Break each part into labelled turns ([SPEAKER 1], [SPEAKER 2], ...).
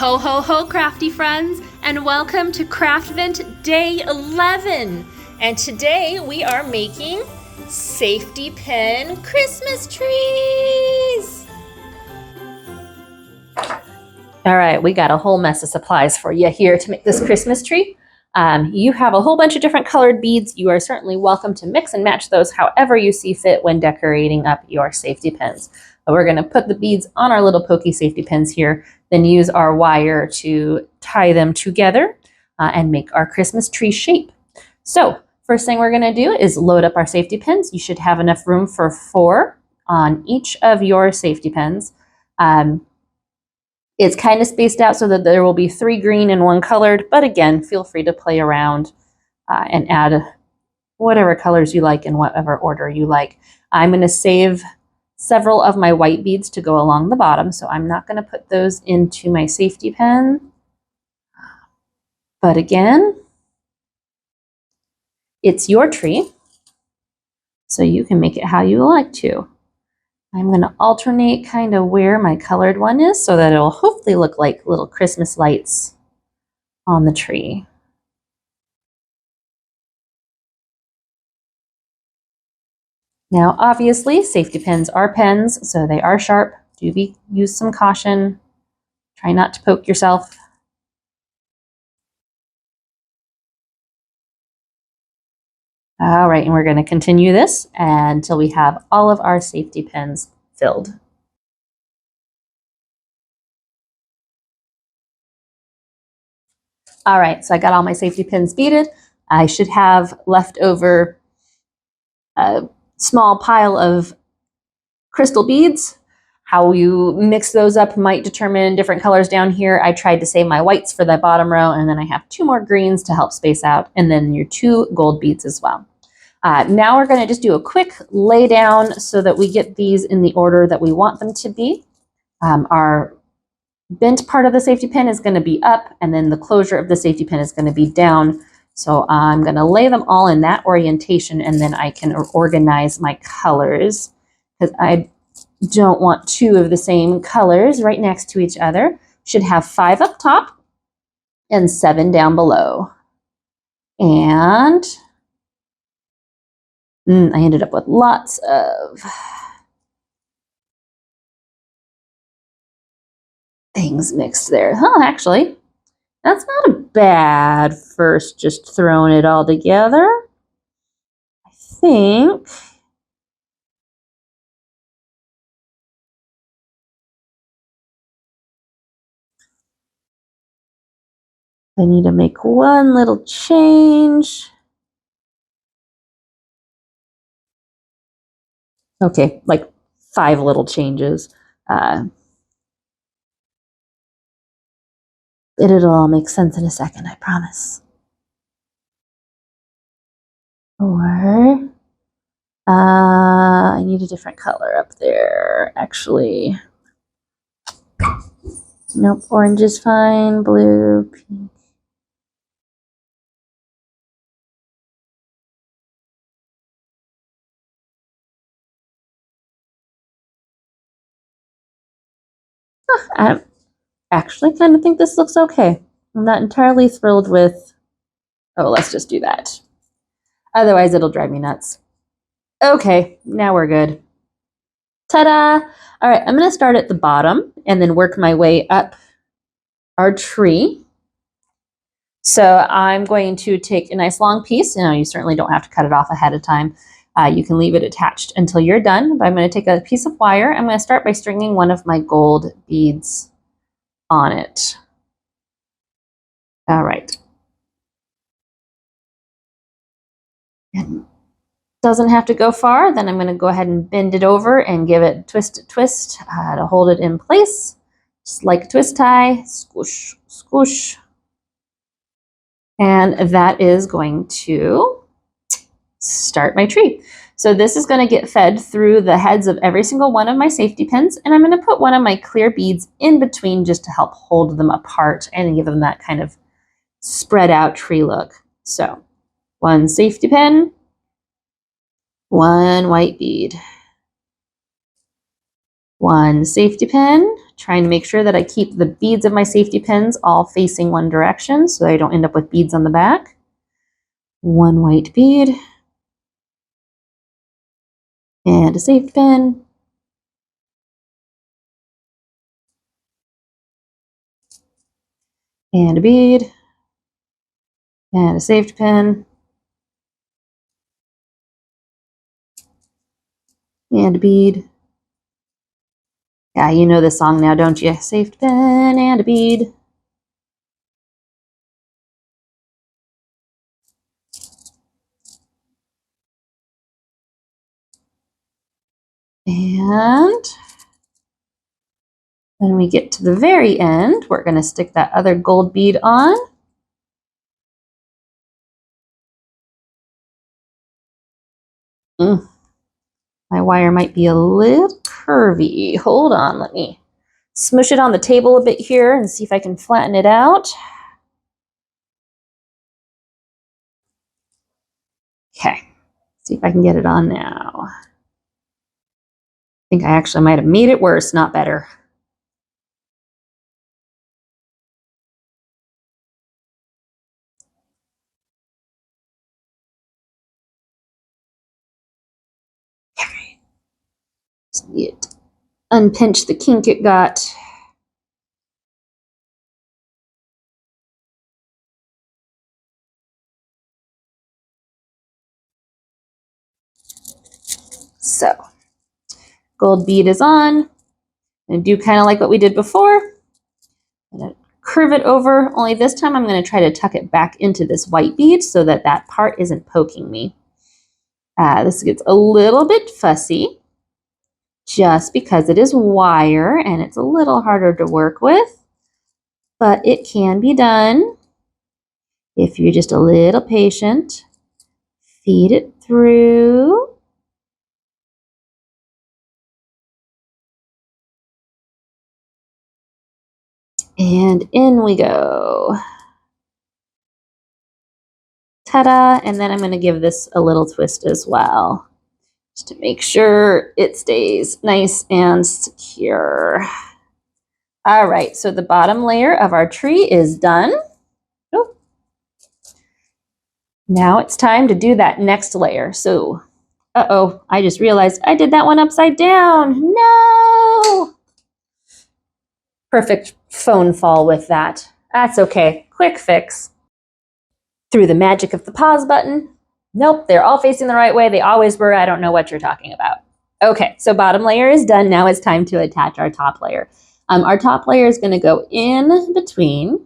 [SPEAKER 1] Ho ho ho, crafty friends, and welcome to Craftvent Day 11. And today we are making safety pin Christmas trees. All right, we got a whole mess of supplies for you here to make this Christmas tree. You have a whole bunch of different colored beads. You are certainly welcome to mix and match those however you see fit when decorating up your safety pins. But we're going to put the beads on our little pokey safety pins here, then use our wire to tie them together and make our Christmas tree shape. So first thing we're going to do is load up our safety pins. You should have enough room for 4 on each of your safety pins. It's kind of spaced out so that there will be 3 green and 1 colored, but again, feel free to play around and add whatever colors you like in whatever order you like. I'm going to save several of my white beads to go along the bottom, so I'm not going to put those into my safety pin. But again, it's your tree, so you can make it how you like to. I'm going to alternate kind of where my colored one is so that it'll hopefully look like little Christmas lights on the tree. Now, obviously, safety pins are pens, so they are sharp. Use some caution. Try not to poke yourself. All right, and we're going to continue this until we have all of our safety pins filled. All right, so I got all my safety pins beaded. I should have left over a small pile of crystal beads. How you mix those up might determine different colors down here. I tried to save my whites for the bottom row, and then I have 2 more greens to help space out, and then your 2 gold beads as well. Now we're going to just do a quick lay down so that we get these in the order that we want them to be. Our bent part of the safety pin is going to be up, and then the closure of the safety pin is going to be down. So I'm going to lay them all in that orientation, and then I can organize my colors because I don't want 2 of the same colors right next to each other. Should have 5 up top and 7 down below. And I ended up with lots of things mixed there. Huh, actually, that's not a bad first, just throwing it all together. I think I need to make one little change. Okay, like 5 little changes. It'll all make sense in a second, I promise. Or I need a different color up there, actually. Nope, orange is fine, blue, pink. I actually kind of think this looks okay. I'm not entirely thrilled with, oh, let's just do that. Otherwise, it'll drive me nuts. Okay, now we're good. Ta-da! All right, I'm going to start at the bottom and then work my way up our tree. So I'm going to take a nice long piece. You certainly don't have to cut it off ahead of time. You can leave it attached until you're done. But I'm going to take a piece of wire. I'm going to start by stringing one of my gold beads on it. All right. It doesn't have to go far. Then I'm going to go ahead and bend it over and give it a twist to hold it in place. Just like a twist tie, squish, squish. And that is going to start my tree. So this is going to get fed through the heads of every single one of my safety pins, and I'm going to put one of my clear beads in between just to help hold them apart and give them that kind of spread out tree look. So 1 safety pin, 1 white bead, 1 safety pin, trying to make sure that I keep the beads of my safety pins all facing one direction so I don't end up with beads on the back. One white bead and a safety pin. And a bead and a safety pin and a bead. Yeah, you know this song now, don't you? Safety pin and a bead. And when we get to the very end, we're going to stick that other gold bead on. My wire might be a little curvy. Hold on, let me smush it on the table a bit here and see if I can flatten it out. Okay, see if I can get it on now. I think I actually might have made it worse, not better. Okay. Just need to unpinch the kink it got. So, gold bead is on. And do kind of like what we did before. I'm going to curve it over, only this time I'm going to try to tuck it back into this white bead so that that part isn't poking me. This gets a little bit fussy just because it is wire and it's a little harder to work with, but it can be done if you're just a little patient. Feed it through. And in we go. Ta-da! And then I'm going to give this a little twist as well, just to make sure it stays nice and secure. All right, so the bottom layer of our tree is done. Oh. Now it's time to do that next layer. So, uh-oh, I just realized I did that one upside down. No! Perfect phone fall with that. That's okay, quick fix. Through the magic of the pause button. Nope, they're all facing the right way. They always were. I don't know what you're talking about. Okay, so bottom layer is done. Now it's time to attach our top layer. Our top layer is going to go in between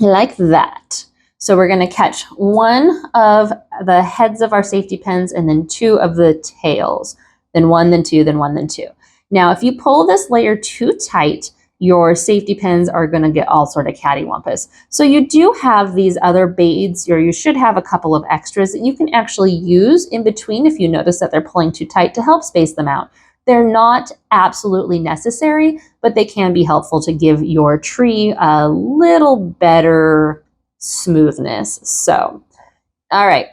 [SPEAKER 1] like that. So we're going to catch one of the heads of our safety pins and then two of the tails. Then one, then two, then one, then two. Now, if you pull this layer too tight, your safety pins are going to get all sort of cattywampus. So you do have these other beads, or you should have a couple of extras that you can actually use in between if you notice that they're pulling too tight to help space them out. They're not absolutely necessary, but they can be helpful to give your tree a little better smoothness. So, all right.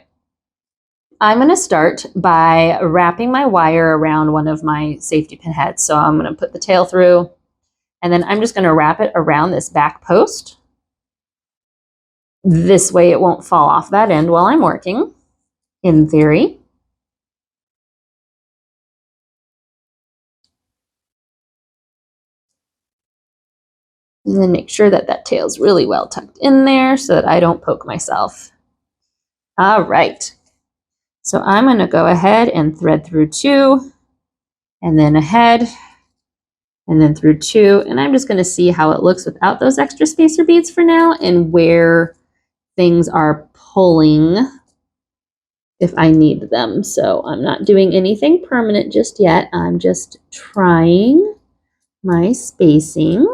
[SPEAKER 1] I'm going to start by wrapping my wire around one of my safety pin heads. So I'm going to put the tail through, and then I'm just going to wrap it around this back post. This way it won't fall off that end while I'm working, in theory. And then make sure that that tail's really well tucked in there so that I don't poke myself. All right. So I'm going to go ahead and thread through two, and then ahead, and then through two. And I'm just going to see how it looks without those extra spacer beads for now, and where things are pulling if I need them. So I'm not doing anything permanent just yet. I'm just trying my spacing.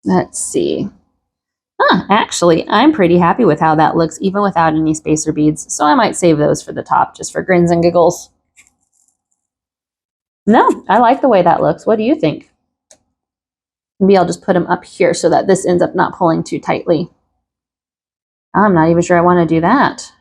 [SPEAKER 1] Let's see. Actually, I'm pretty happy with how that looks, even without any spacer beads. So I might save those for the top, just for grins and giggles. No, I like the way that looks. What do you think? Maybe I'll just put them up here so that this ends up not pulling too tightly. I'm not even sure I want to do that.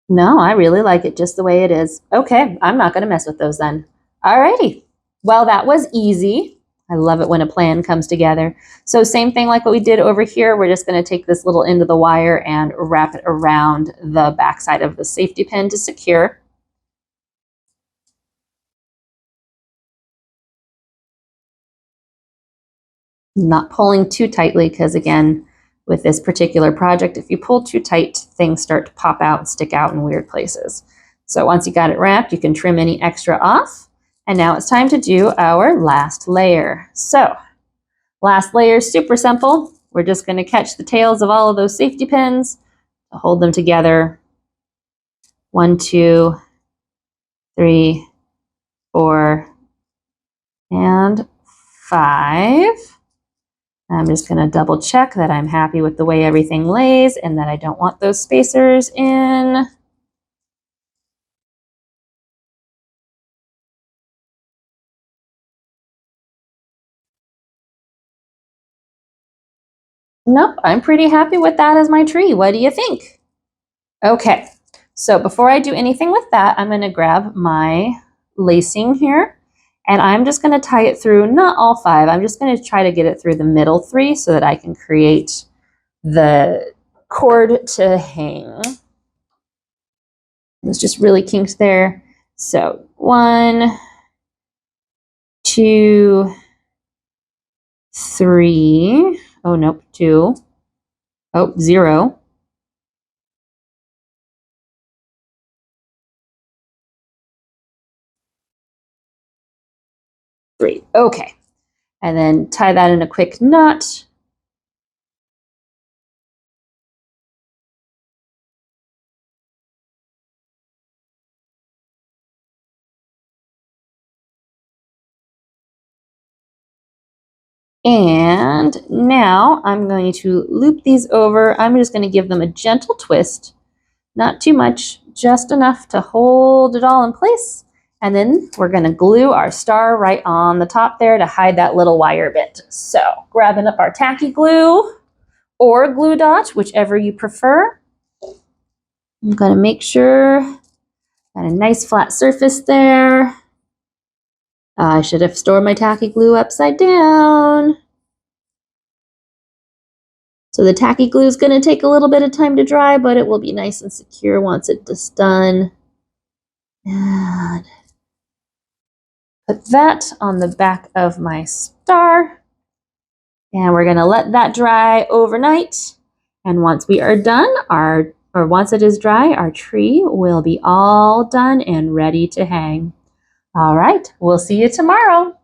[SPEAKER 1] No, I really like it just the way it is. Okay, I'm not going to mess with those then. Alrighty. Well, that was easy. I love it when a plan comes together. So same thing like what we did over here. We're just going to take this little end of the wire and wrap it around the backside of the safety pin to secure. Not pulling too tightly because, again, with this particular project, if you pull too tight, things start to pop out and stick out in weird places. So once you got it wrapped, you can trim any extra off. And now it's time to do our last layer. So last layer is super simple. We're just going to catch the tails of all of those safety pins, hold them together. 1, 2, 3, 4, and 5. I'm just going to double check that I'm happy with the way everything lays and that I don't want those spacers in. Nope, I'm pretty happy with that as my tree. What do you think? Okay, so before I do anything with that, I'm going to grab my lacing here and I'm just going to tie it through, not all 5, I'm just going to try to get it through the middle 3 so that I can create the cord to hang. It's just really kinked there. So 1, 2, 3. Oh, nope, 2. Oh, 0. 3. Okay. And then tie that in a quick knot. And now I'm going to loop these over. I'm just going to give them a gentle twist, not too much, just enough to hold it all in place. And then we're going to glue our star right on the top there to hide that little wire bit. So grabbing up our tacky glue or glue dot, whichever you prefer. I'm going to make sure got a nice flat surface there. I should have stored my tacky glue upside down. So the tacky glue is going to take a little bit of time to dry, but it will be nice and secure once it's done. And put that on the back of my star. And we're going to let that dry overnight. And once we are done, once it is dry, our tree will be all done and ready to hang. All right, we'll see you tomorrow.